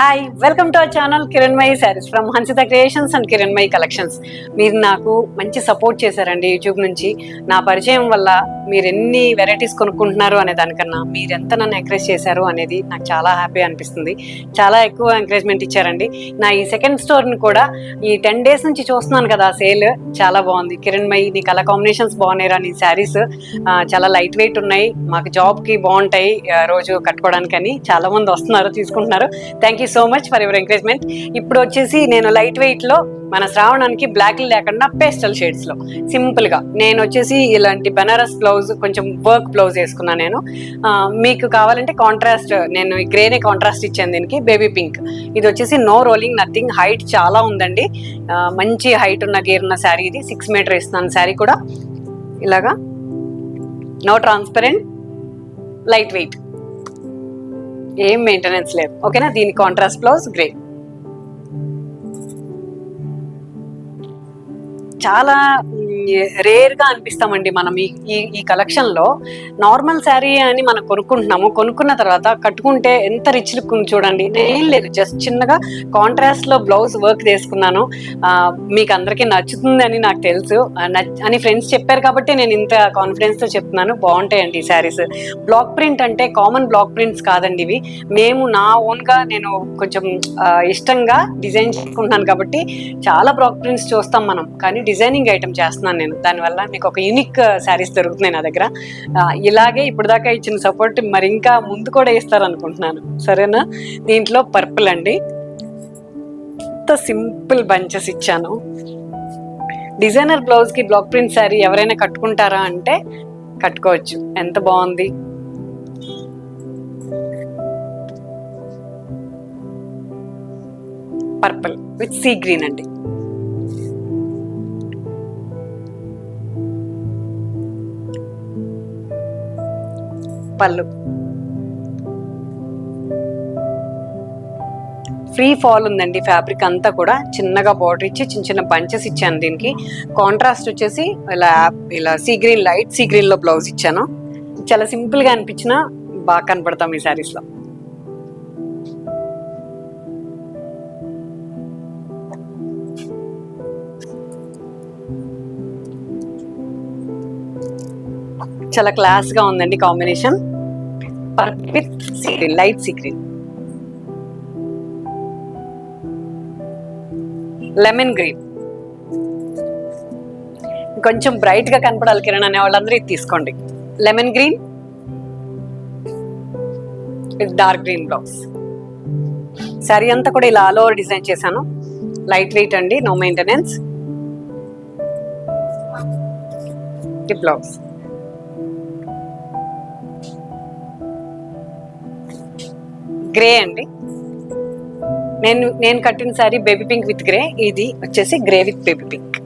Hi, welcome to our channel Kiranmayi saris from Hansitha creations and Kiranmayi collections. మీరు నాకు మంచి సపోర్ట్ చేశారండి యూట్యూబ్ నుంచి. నా పరిచయం వల్ల మీరు ఎన్ని వెరైటీస్ కొనుక్కుంటున్నారు అనే దానికన్నా మీరు ఎంత నన్ను ఎంకరేజ్ చేశారు అనేది నాకు చాలా హ్యాపీ అనిపిస్తుంది. చాలా ఎక్కువ ఎంకరేజ్మెంట్ ఇచ్చారండి. నా ఈ సెకండ్ స్టోర్ని కూడా ఈ 10 days నుంచి చూస్తున్నాను కదా, సేల్ చాలా బాగుంది. కిరణ్మయి నీ కలర్ కాంబినేషన్స్ బాగున్నాయిరా, నీ శారీస్ చాలా లైట్ వెయిట్ ఉన్నాయి, మాకు జాబ్కి బాగుంటాయి, రోజు కట్టుకోవడానికి అని చాలా మంది వస్తున్నారు, తీసుకుంటున్నారు. Thank you so much for your encouragement. ఇప్పుడు వచ్చేసి నేను లైట్ వెయిట్ లో మన శ్రావణానికి బ్లాక్ లేకుండా పేస్టల్ షేడ్స్ లో సింపుల్ గా నేను వచ్చేసి ఇలాంటి బెనారస్ బ్లౌజ్, కొంచెం వర్క్ బ్లౌజ్ వేసుకున్నా నేను. మీకు కావాలంటే కాంట్రాస్ట్, నేను గ్రేనే కాంట్రాస్ట్ ఇచ్చాను దీనికి. బేబీ పింక్, ఇది వచ్చేసి నో రోలింగ్ నథింగ్, హైట్ చాలా ఉందండి. మంచి హైట్ ఉన్న గేర్ ఉన్న శారీ ఇది. 6 meter ఇస్తున్నాను శారీ కూడా. ఇలాగా నో ట్రాన్స్పరెంట్, లైట్ వెయిట్, ఏం మెయింటెనెన్స్ లేదు. ఓకేనా. దీని కాంట్రాస్ట్ బ్లౌజ్ గ్రే. చాలా రేర్ గా అనిపిస్తామండి మనం ఈ కలెక్షన్ లో. నార్మల్ శారీ అని మనం కొనుక్కుంటున్నాము, కొనుక్కున్న తర్వాత కట్టుకుంటే ఎంత రిచ్ లుక్ చూడండి. ఏం లేదు, జస్ట్ చిన్నగా కాంట్రాస్ట్ లో బ్లౌజ్ వర్క్ చేసుకున్నాను. మీకు అందరికీ నచ్చుతుంది అని నాకు తెలుసు అని ఫ్రెండ్స్ చెప్పారు కాబట్టి నేను ఇంత కాన్ఫిడెన్స్ తో చెప్తున్నాను. బాగుంటాయండి ఈ శారీస్. బ్లాక్ ప్రింట్ అంటే కామన్ బ్లాక్ ప్రింట్స్ కాదండి ఇవి. మేము నా ఓన్ గా నేను కొంచెం ఇష్టంగా డిజైన్ చేసుకుంటున్నాను కాబట్టి చాలా బ్లాక్ ప్రింట్స్ చూస్తాం మనం, కానీ డిజైనింగ్ ఐటమ్ చేస్తున్నాను నేను. దానివల్ల మీకు ఒక యూనిక్ శారీస్ దొరుకుతున్నాయి నా దగ్గర. ఇలాగే ఇప్పుడు దాకా ఇచ్చిన సపోర్ట్ మరి ఇంకా ముందు కూడా ఇస్తారు అనుకుంటున్నాను. సరేనా. దీంట్లో పర్పుల్ అండి, ఎంత సింపుల్ బంచెస్ ఇచ్చాను. డిజైనర్ బ్లౌజ్ కి బ్లాక్ ప్రింట్ శారీ ఎవరైనా కట్టుకుంటారా అంటే కట్టుకోవచ్చు. ఎంత బాగుంది. పర్పుల్ విత్ సీ గ్రీన్ అండి. పళ్ళు ఫ్రీ ఫాల్ ఉందండి, ఫ్యాబ్రిక్ అంతా కూడా. చిన్నగా బార్డర్ ఇచ్చి చిన్న చిన్న బంచెస్ ఇచ్చాను దీనికి. కాంట్రాస్ట్ వచ్చేసి ఇలా sea green, light sea green లో బ్లౌజ్ ఇచ్చాను. చాలా సింపుల్ గా అనిపించిన బాగా కనపడతాం ఈ శారీస్ లో. చాలా క్లాస్ గా ఉందండి combination. Purple with sea green, light sea green. Lemon green, కొంచెం బ్రైట్ గా కనపడాలి కిరణ్ అనే వాళ్ళందరూ ఇది తీసుకోండి. Lemon green with dark green blouse. Sari అంతా కూడా ఇలా ఆల్ ఓవర్ డిజైన్ చేశాను. లైట్ వెయిట్ అండి, నో మెయింటెనెన్స్. ఈ బ్లౌజ్ గ్రే అండి. నేను కట్టిన sari baby pink with grey, ఇది వచ్చేసి గ్రే విత్ బేబీ పింక్.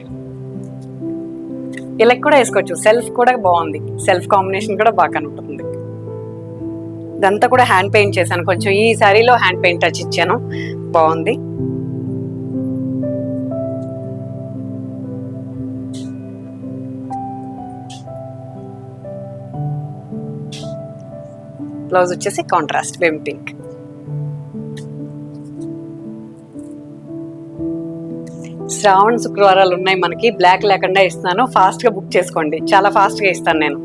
ఇలా కూడా వేసుకోవచ్చు. సెల్ఫ్ కూడా బాగుంది, సెల్ఫ్ కాంబినేషన్ కూడా బాగా కనపడుతుంది. ఇదంతా కూడా హ్యాండ్ పెయింట్ చేశాను, కొంచెం ఈ శారీలో హ్యాండ్ పెయింట్ టచ్ ఇచ్చాను, బాగుంది. బ్లౌజ్ వచ్చేసి కాంట్రాస్ట్ బేబీ పింక్. శ్రావణ శుక్రవారాలు ఉన్నాయి మనకి, బ్లాక్ లేకుండా ఇస్తున్నాను. ఫాస్ట్ గా బుక్ చేసుకోండి, చాలా ఫాస్ట్ గా ఇస్తాను నేను.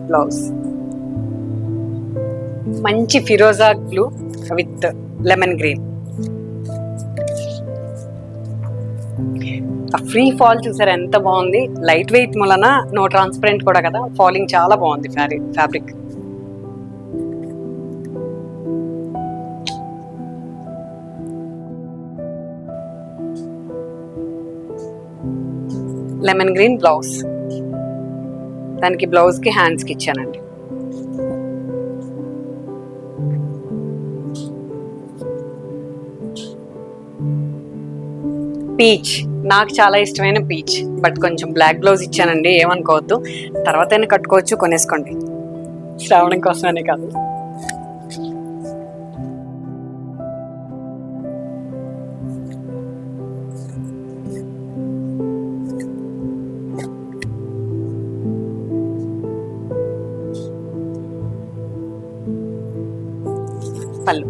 బ్లౌజ్ మంచి ఫిరోజా బ్లూ విత్ లెమన్ గ్రీన్. ఆ ఫ్రీ ఫాల్ చూసారా ఎంత బాగుంది. లైట్ వెయిట్ మూలన నో ట్రాన్స్పరెంట్ కూడా కదా, ఫాలింగ్ చాలా బాగుంది ఫ్యాబ్రిక్. లెమన్ గ్రీన్ బ్లౌజ్, దానికి బ్లౌజ్ కి హ్యాండ్స్ కి ఇచ్చానండి. పీచ్, నాకు చాలా ఇష్టమైన పీచ్, బట్ కొంచెం బ్లాక్ బ్లౌజ్ ఇచ్చానండి, ఏమనుకోవద్దు. తర్వాత అయినా కట్టుకోవచ్చు, కొనేసుకోండి. శ్రావణం కోసమనే కాదు. పళ్ళు.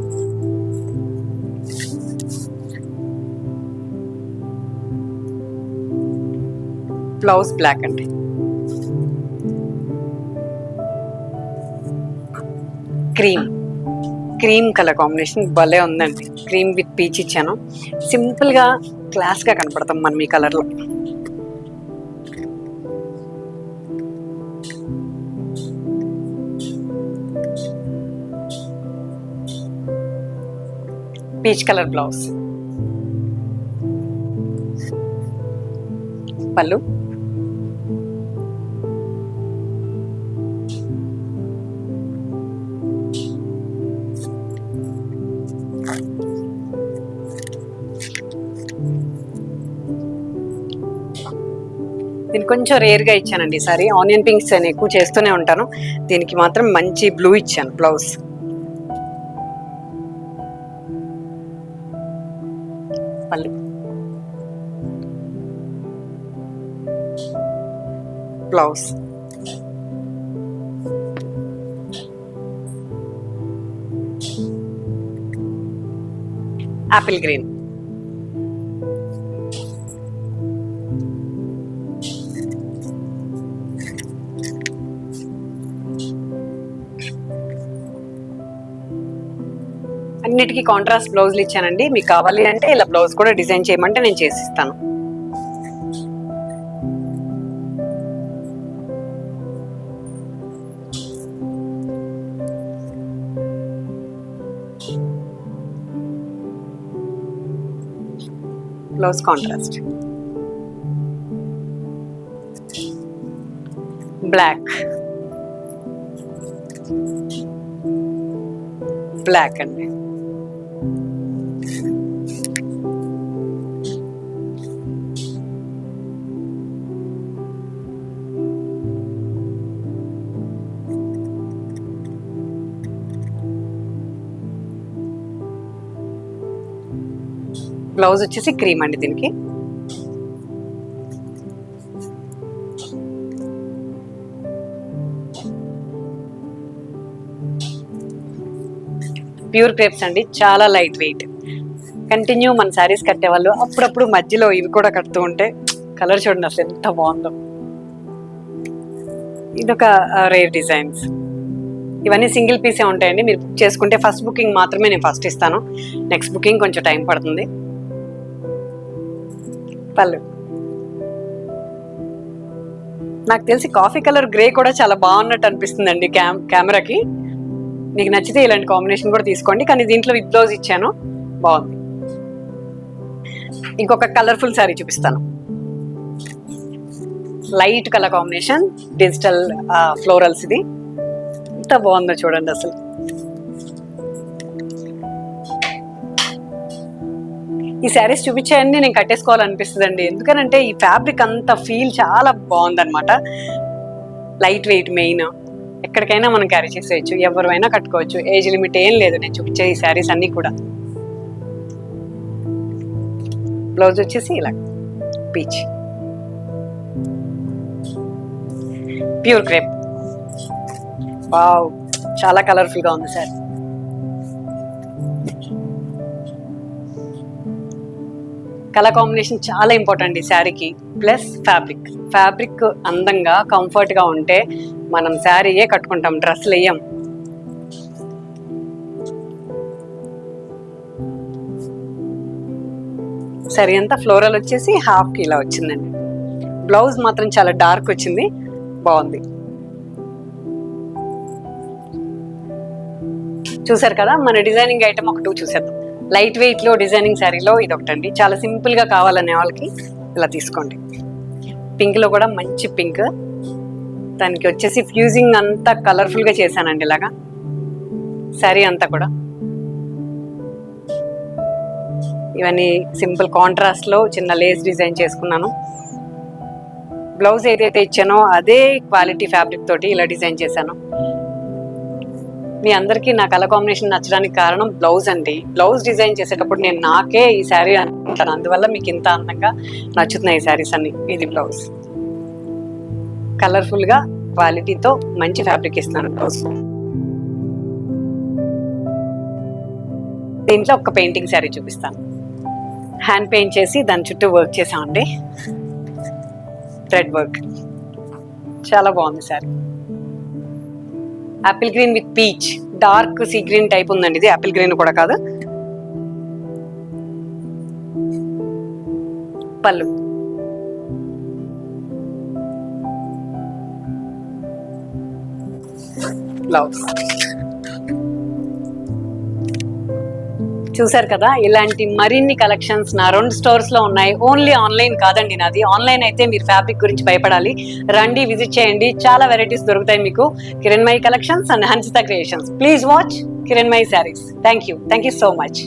బ్లౌజ్ బ్లాక్ అండి. క్రీమ్ కలర్ కాంబినేషన్ భలే ఉందండి. క్రీమ్ విత్ పీచ్ ఇచ్చాను. సింపుల్గా క్లాస్గా కనపడతాం మనం ఈ కలర్లో. Peach colour blouse. పళ్ళు. దీనికి కొంచెం రేర్గా ఇచ్చానండి ఈసారి. ఆనియన్ పింక్స్ నేను ఎక్కువ చేస్తూనే ఉంటాను, దీనికి మాత్రం మంచి బ్లూ ఇచ్చాను బ్లౌజ్. పళ్ళు. బ్లౌజ్. Apple green. అన్నిటికీ కాంట్రాస్ట్ బ్లౌజ్లు ఇచ్చానండి. మీకు కావాలి అంటే ఇలా బ్లౌజ్ కూడా డిజైన్ చేయమంటే నేను చేసిస్తాను. Blouse contrast black. బ్లాక్ అండి. బ్లౌజ్ వచ్చేసి క్రీమ్ అండి దీనికి. ప్యూర్ క్రేప్స్ అండి, చాలా లైట్ వెయిట్. కంటిన్యూ మన శారీస్ కట్టేవాళ్ళు అప్పుడప్పుడు మధ్యలో ఇవి కూడా కడుతూ ఉంటే కలర్ చూడండి అసలు ఎంత బాగుందో. ఇదొక రేర్ డిజైన్స్. ఇవన్నీ సింగిల్ పీసే ఉంటాయండి. మీరు బుక్ చేసుకుంటే ఫస్ట్ బుకింగ్ మాత్రమే నేను ఫస్ట్ ఇస్తాను, నెక్స్ట్ బుకింగ్ కొంచెం టైం పడుతుంది. పళ్ళు. నాకు తెలిసి కాఫీ కలర్ గ్రే కూడా చాలా బాగున్నట్టు అనిపిస్తుందండి కెమెరాకి. మీకు నచ్చితే ఇలాంటి కాంబినేషన్ కూడా తీసుకోండి, కానీ దీంట్లో విత్ బ్లౌజ్ ఇచ్చాను, బాగుంది. ఇంకొక కలర్ఫుల్ శారీ చూపిస్తాను. Light colour combination, digital florals. ఇది ఎంత బాగుందో చూడండి అసలు. ఈ శారీస్ చూపించాయని నేను కట్టేసుకోవాలనిపిస్తుంది అండి, ఎందుకనంటే ఈ ఫ్యాబ్రిక్ అంత ఫీల్ చాలా బాగుందనమాట. లైట్ వెయిట్ మెయిన్, ఎక్కడికైనా మనం క్యారీ చేసేయచ్చు, ఎవరైనా కట్టుకోవచ్చు, ఏజ్ లిమిట్ ఏం లేదు. నేను చూపించే ఈ శారీస్ అన్నీ కూడా. బ్లౌజ్ వచ్చేసి ఇలా పీచ్, ప్యూర్ క్రేప్. వావ్, చాలా కలర్ఫుల్ గా ఉంది సార్. కలర్ కాంబినేషన్ చాలా ఇంపార్టెంట్ ఈ శారీకి. ప్లస్ ఫ్యాబ్రిక్ అందంగా కంఫర్ట్గా ఉంటే మనం శారీయే కట్టుకుంటాం, డ్రెస్సులు వేయం. శారీ అంతా ఫ్లోరల్ వచ్చేసి హాఫ్కి ఇలా వచ్చిందండి. బ్లౌజ్ మాత్రం చాలా డార్క్ వచ్చింది, బాగుంది. చూసారు కదా, మన డిజైనింగ్ ఐటమ్ ఒక 2 చూసేద్దాం. లైట్ వెయిట్ లో డిజైనింగ్ శారీలో ఇది ఒకటండి. చాలా సింపుల్ గా కావాలనే వాళ్ళకి ఇలా తీసుకోండి. పింక్ లో కూడా మంచి పింక్, దానికి వచ్చేసి ఫ్యూజింగ్ అంతా కలర్ఫుల్ గా చేశానండి. ఇలాగా శారీ అంతా కూడా ఇవన్నీ సింపుల్ కాంట్రాస్ట్ లో చిన్న లేస్ డిజైన్ చేసుకున్నాను. బ్లౌజ్ ఏదైతే ఇచ్చానో అదే క్వాలిటీ ఫ్యాబ్రిక్ తోటి ఇలా డిజైన్ చేశాను. మీ అందరికీ నా కలర్ కాంబినేషన్ నచ్చడానికి కారణం బ్లౌజ్ అండి. బ్లౌజ్ డిజైన్ చేసేటప్పుడు నేను నాకే ఈ శారీ అనుకుంటాను, అందువల్ల మీకు ఇంత అందంగా నచ్చుతున్నాయి ఈ శారీస్ అన్ని. ఇది బ్లౌజ్ కలర్ఫుల్ గా క్వాలిటీతో మంచి ఫ్యాబ్రిక్ ఇస్తున్నాను బ్లౌజ్. దీంట్లో ఒక పెయింటింగ్ శారీ చూపిస్తాను. హ్యాండ్ పెయింట్ చేసి దాని చుట్టూ వర్క్ చేసామండి, థ్రెడ్ వర్క్. చాలా బాగుంది sari. Apple green with peach, dark sea green type ఉందండి. ఇది యాపిల్ గ్రీన్ కూడా కాదు. పళ్ళు, బ్లౌజ్. చూసారు కదా, ఇలాంటి మరిన్ని కలెక్షన్స్ నా 2 స్టోర్స్ లో ఉన్నాయి. ఓన్లీ ఆన్లైన్ కాదండి నాది. ఆన్లైన్ అయితే మీరు ఫ్యాబ్రిక్ గురించి భయపడాలి. రండి, విజిట్ చేయండి, చాలా వెరైటీస్ దొరుకుతాయి మీకు. Kiranmayi collections and Hansitha creations. Please watch Kiranmayi saris. Thank you so much.